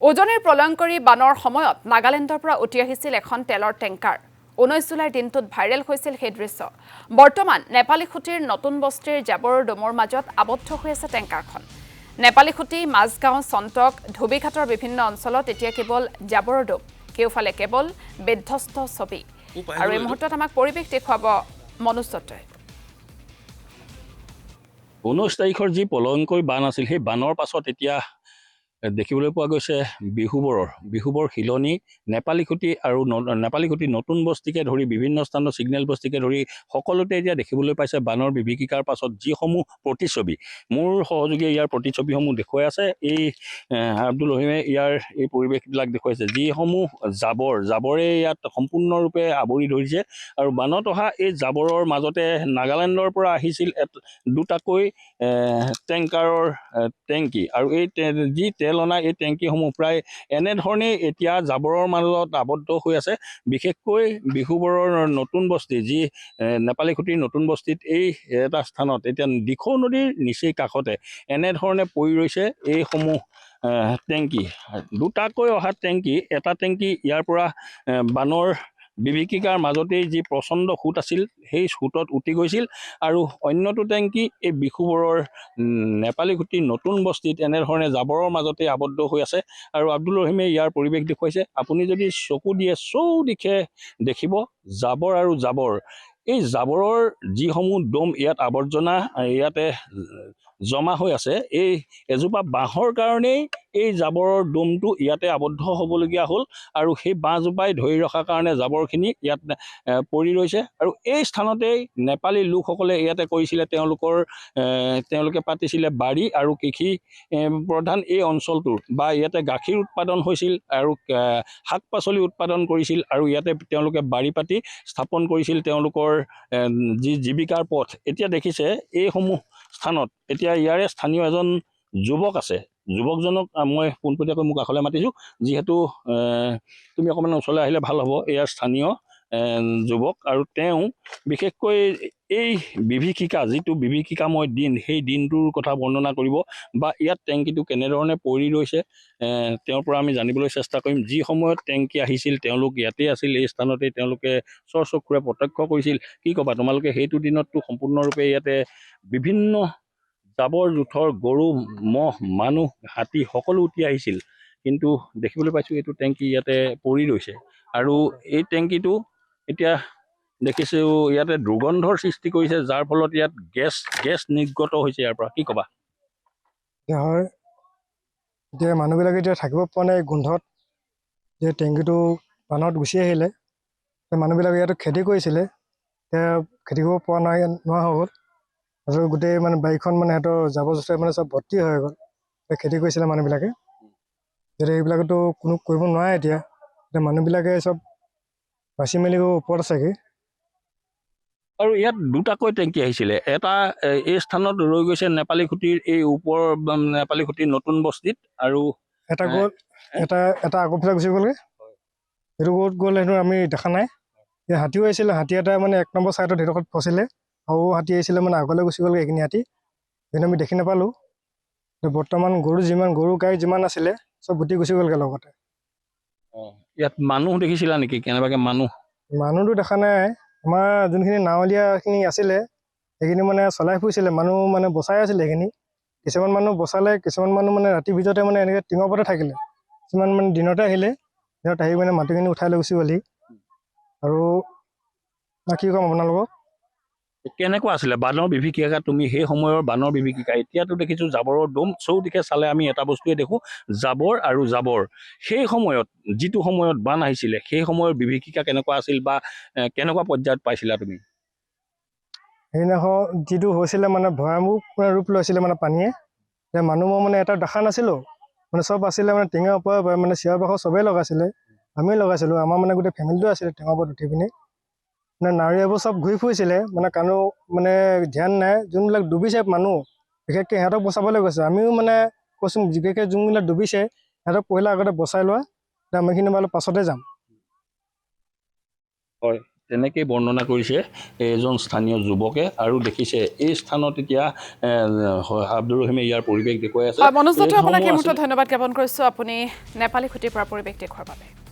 উজনিৰ প্ৰলয়ংকৰী বানৰ সময়ত নাগালেণ্ডৰ পৰা উঠি আহিছিল এখন তেলৰ টেংকাৰ 19 জুলাইৰ দিনটোত ভাইৰেল হৈছিল সেই দৃশ্য বৰ্তমান নেপালী খুঁটিৰ নতুন বস্তিৰ জাবৰৰ দমৰ মাজত আবদ্ধ হৈ আছে টেংকাৰখন নেপালী খুঁটি মাজগাঁও চন্তক ধুবিঘাটৰ বিভিন্ন অঞ্চলত এতিয়া কেৱল জাবৰৰ দম কেউফালে কেৱল বিধ্বস্ত ছবি আৰু এই মুহূৰ্তত আমাক পৰিৱেশ দেখুৱাব মনোজ দত্তই 19 তাৰিখৰ যি প্ৰলয়ংকৰী বান আছিল সেই বানৰ পাছত এতিয়া দেখিবলৈ পোৱা গৈছে বিহুবৰ শিলনি নেপালী খুঁটি আৰু নেপালী খুঁটি নতুন বস্তিকে ধৰি বিভিন্ন স্থানত সিগনেল বস্তিকে ধৰি সকলোতে এতিয়া দেখিবলৈ পাইছে বানৰ বিভীষিকাৰ পাছত যিসমূহ প্ৰতিচ্ছবি মোৰ সহযোগীয়ে ইয়াৰ প্ৰতিচ্ছবিসমূহ দেখুৱাই আছে এই আব্দুল ৰহিমে ইয়াৰ এই পৰিৱেশবিলাক দেখুৱাইছে যিসমূহ জাবৰে ইয়াত সম্পূৰ্ণৰূপে আৱৰি ধৰিছে আৰু বানত অহা এই জাবৰৰ মাজতে নাগালেণ্ডৰ পৰা আহিছিল দুটাকৈ টেংকাৰৰ টেংকি আৰু এই যি তেল অনা এই টেংকিসমূহ প্ৰায় এনেধৰণেই এতিয়া জাবৰৰ মাজত আবদ্ধ হৈ আছে বিশেষকৈ বিহুবৰৰ নতুন বস্তি যি নেপালী খুঁটিৰ নতুন বস্তিত এই এটা স্থানত এতিয়া দিখৌ নদীৰ নিচেই কাষতে এনেধৰণে পৰি ৰৈছে এইসমূহ টেংকি দুটাকৈ অহা টেংকি এটা টেংকি ইয়াৰ পৰা বানৰ বিভীষিকাৰ মাজতেই যি প্ৰচণ্ড সোঁত আছিল সেই সোঁতত উটি গৈছিল আৰু অন্যটো টেংকি এই বিহুবৰৰ নেপালী খুঁটিৰ নতুন বস্তিত এনেধৰণে জাবৰৰ মাজতে আবদ্ধ হৈ আছে আৰু আব্দুল ৰহিমে ইয়াৰ পৰিৱেশ দেখুৱাইছে আপুনি যদি চকু দিয়ে চৌদিশে দেখিব জাবৰ আৰু জাবৰ এই জাবৰৰ যিসমূহ দম ইয়াত আৱৰ্জনা ইয়াতে জমা হৈ আছে এই এজোপা বাঁহৰ কাৰণেই এই জাবৰৰ দমটো ইয়াতে আবদ্ধ হ'বলগীয়া হ'ল আৰু সেই বাঁহজোপাই ধৰি ৰখাৰ কাৰণে জাবৰখিনি ইয়াত পৰি ৰৈছে আৰু এই স্থানতেই নেপালী লোকসকলে ইয়াতে কৰিছিলে তেওঁলোকে পাতিছিলে বাৰী আৰু কৃষি প্ৰধান এই অঞ্চলটোৰ বা ইয়াতে গাখীৰ উৎপাদন হৈছিল আৰু শাক পাচলি উৎপাদন কৰিছিল আৰু ইয়াতে তেওঁলোকে বাৰী পাতি স্থাপন কৰিছিল তেওঁলোকৰ যি জীৱিকাৰ পথ এতিয়া দেখিছে এইসমূহ স্থানত এতিয়া ইয়াৰে স্থানীয় এজন যুৱক আছে যুৱকজনক মই পোনপটীয়াকৈ মোক কাষলৈ মাতিছোঁ যিহেতু তুমি অকণমান ওচৰলৈ আহিলে ভাল হ'ব ইয়াৰ স্থানীয় যুৱক আৰু তেওঁ বিশেষকৈ এই বিভীষিকা যিটো বিভীষিকাময় দিন সেই দিনটোৰ কথা বৰ্ণনা কৰিব বা ইয়াত টেংকিটো কেনেধৰণে পৰি ৰৈছে তেওঁৰ পৰা আমি জানিবলৈ চেষ্টা কৰিম যি সময়ত টেংকি আহিছিল তেওঁলোক ইয়াতে আছিল এই স্থানতে তেওঁলোকে চকুৰে প্ৰত্যক্ষ কৰিছিল কি ক'বা তোমালোকে সেইটো দিনততো সম্পূৰ্ণৰূপে ইয়াতে বিভিন্ন জাবৰ জোঁথৰ গৰু ম'হ মানুহ হাতী সকলো উটি আহিছিল কিন্তু দেখিবলৈ পাইছোঁ এইটো টেংকি ইয়াতে পৰি ৰৈছে আৰু এই টেংকিটো এতিয়া দেখিছোঁ ইয়াতে দুৰ্গন্ধৰ সৃষ্টি কৰিছে যাৰ ফলত ইয়াত গেছ নিৰ্গত হৈছে ইয়াৰ পৰা কি ক'বা হয় এতিয়া মানুহবিলাকে এতিয়া থাকিব পৰা নাই গোন্ধত যে টেংকিটো বানত গুচি আহিলে মানুহবিলাকে ইয়াতো খেতি কৰিছিলে এতিয়া খেতি কৰিব পৰা নোৱাৰা হৈ গ'ল আৰু গোটেই মানে বাৰীখন মানে সিহঁতৰ জাবৰ জোঁথৰে মানে চব ভৰ্তি হৈ গ'ল খেতি কৰিছিলে মানুহবিলাকে এতিয়া এইবিলাকতো কোনো কৰিব নোৱাৰে এতিয়া মানুহবিলাকে চব বাচি মেলি ওপৰত আছেগৈ আৰু ইয়াত দুটাকৈ টেংকি আহিছিলে এটা এই স্থানত ৰৈ গৈছে নেপালী খুঁটিৰ এই ওপৰ নেপালী খুঁটিৰ নতুন বস্তিত আৰু এটা গ'ল এটা আগৰফালে গুচি গ'লগৈ সেইটো ক'ত গ'ল সেইটো আমি দেখা নাই হাতীও আহিছিলে হাতী এটা মানে 1 নম্বৰ ছাইডত সেইডোখৰত ফচিলে আৰু হাতী আহিছিলে মানে আগলৈ গুচি গ'লগৈ এইখিনি হাতী কিন্তু আমি দেখি নাপালোঁ বৰ্তমান গৰু গাই যিমান আছিলে চব গুটি গুচি গ'লগৈ লগতে ইয়াত মানুহ দেখিছিলা নেকি কেনেবাকৈ মানুহটো দেখা নাই আমাৰ যোনখিনি নাৱলীয়াখিনি আছিলে সেইখিনি মানে চলাই ফুৰিছিলে মানুহ মানে বচাই আছিলে সেইখিনি কিছুমান মানুহ বচালে কিছুমান মানুহ মানে ৰাতিৰ ভিতৰতে মানে এনেকৈ টিঙৰ ওপৰতে থাকিলে কিছুমান মানে দিনতে আহিলে দিনত আহি মানে মাটিখিনি উঠাই লৈ গুচি গ'লহি আৰু কি ক'ম আপোনালোকক কেনেকুৱা আছিলে বানৰ বিভীষিকা তুমি সেই সময়ৰ বানৰ বিভীষিকা এতিয়াতো দেখিছোঁ জাবৰৰ দম চৌদিশে চালে আমি এটা বস্তুৱে দেখোঁ জাবৰ আৰু জাবৰ সেই সময়ত যিটো সময়ত বান আহিছিলে সেই সময়ৰ বিভীষিকা কেনেকুৱা আছিল বা কেনেকুৱা পৰ্যায়ত পাইছিলা তুমি সেইদিনাখন যিটো হৈছিলে মানে ভয়ানক ৰূপ লৈছিলে মানে পানীয়ে মানুহ মই মানে এটা দেখা নাছিলোঁ মানে চব আছিলে মানে টিঙৰ ওপৰত মানে চিঞৰ বাখৰ চবেই লগাইছিলে আমি লগাইছিলোঁ আমাৰ মানে গোটেই ফেমিলিটো আছিলে টিঙৰ ওপৰত উঠি পিনি মানে নাৱৰীয়াবোৰ চব ঘূৰি ফুৰিছিলে মানে কাৰো মানে ধ্যান নাই যোনবিলাক ডুবিছে মানুহ বিশেষকৈ সিহঁতক বচাবলৈ গৈছে আমিও মানে কৈছোঁ বিশেষকৈ যোনবিলাক ডুবিছে সিহঁতক পহিলা আগতে বচাই লোৱা আমিখিনি বাৰু পাছতে যাম হয় তেনেকেই বৰ্ণনা কৰিছে এজন স্থানীয় যুৱকে আৰু দেখিছে এই স্থানত এতিয়া আব্দুৰ ৰহিমে ইয়াৰ পৰিৱেশ দেখুৱাই আছে মনোজ দত্ত আপোনাক এই এইসমূহ মুহূৰ্তত ধন্যবাদ জ্ঞাপন কৰিছোঁ আপুনি নেপালী খুঁটিৰ পৰা পৰিৱেশ দেখুৱাৰ বাবে